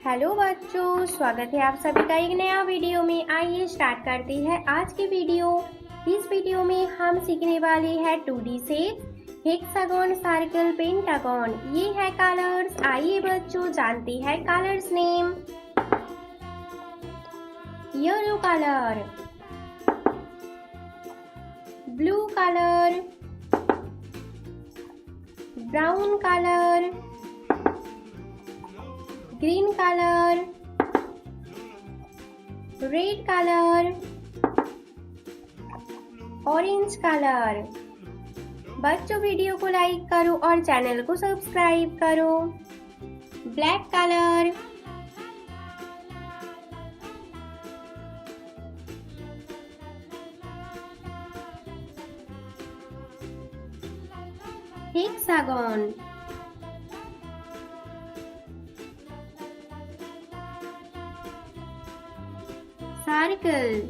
Hello बच्चों, स्वागत है आप सभी का एक नया वीडियो में। आइए स्टार्ट करते हैं आज की वीडियो। इस वीडियो में हम सीखने वाले हैं 2D shapes, hexagon, circle, pentagon. ये है कलर्स। आइए बच्चों जानते हैं colours name. Yellow colour, blue colour, brown colour, green colour, red colour, orange colour. बच्चों वीडियो को लाइक करो और चैनल को सब्सक्राइब करो। Black colour, hexagon, circle,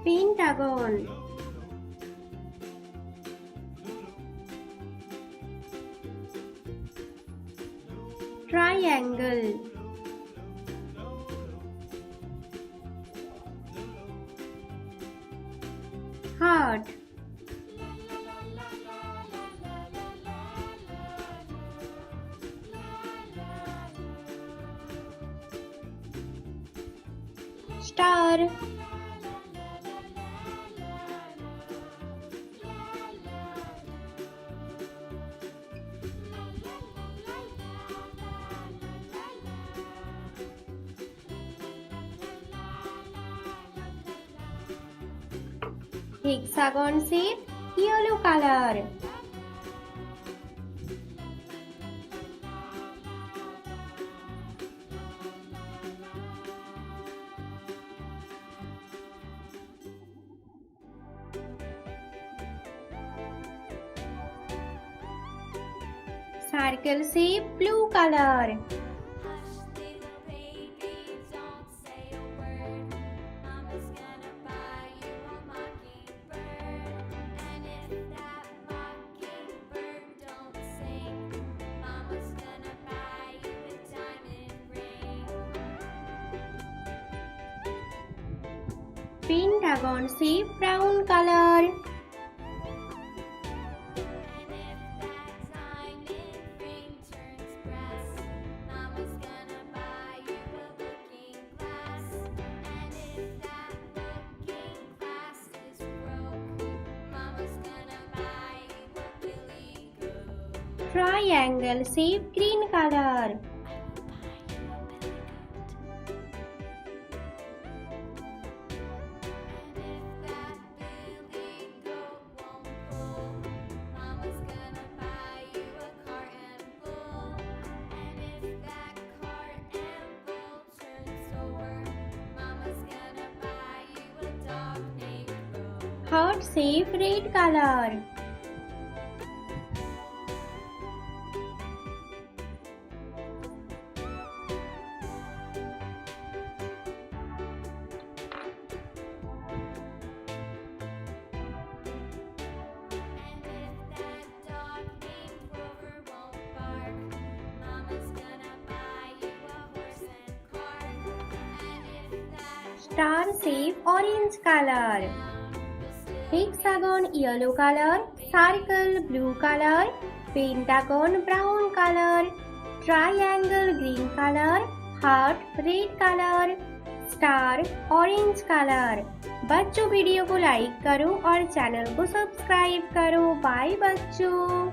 pentagon, triangle, heart, star, hexagon shape, yellow colour, circle shape, blue colour, pentagon shape, brown colour, triangle shape, green colour, heart shape, red colour, star shape, orange colour, hexagon, yellow colour, circle, blue colour, pentagon, brown colour, triangle, green colour, heart, red colour, star, orange colour. बच्चों video को like करो और channel को subscribe करो। Bye बच्चों।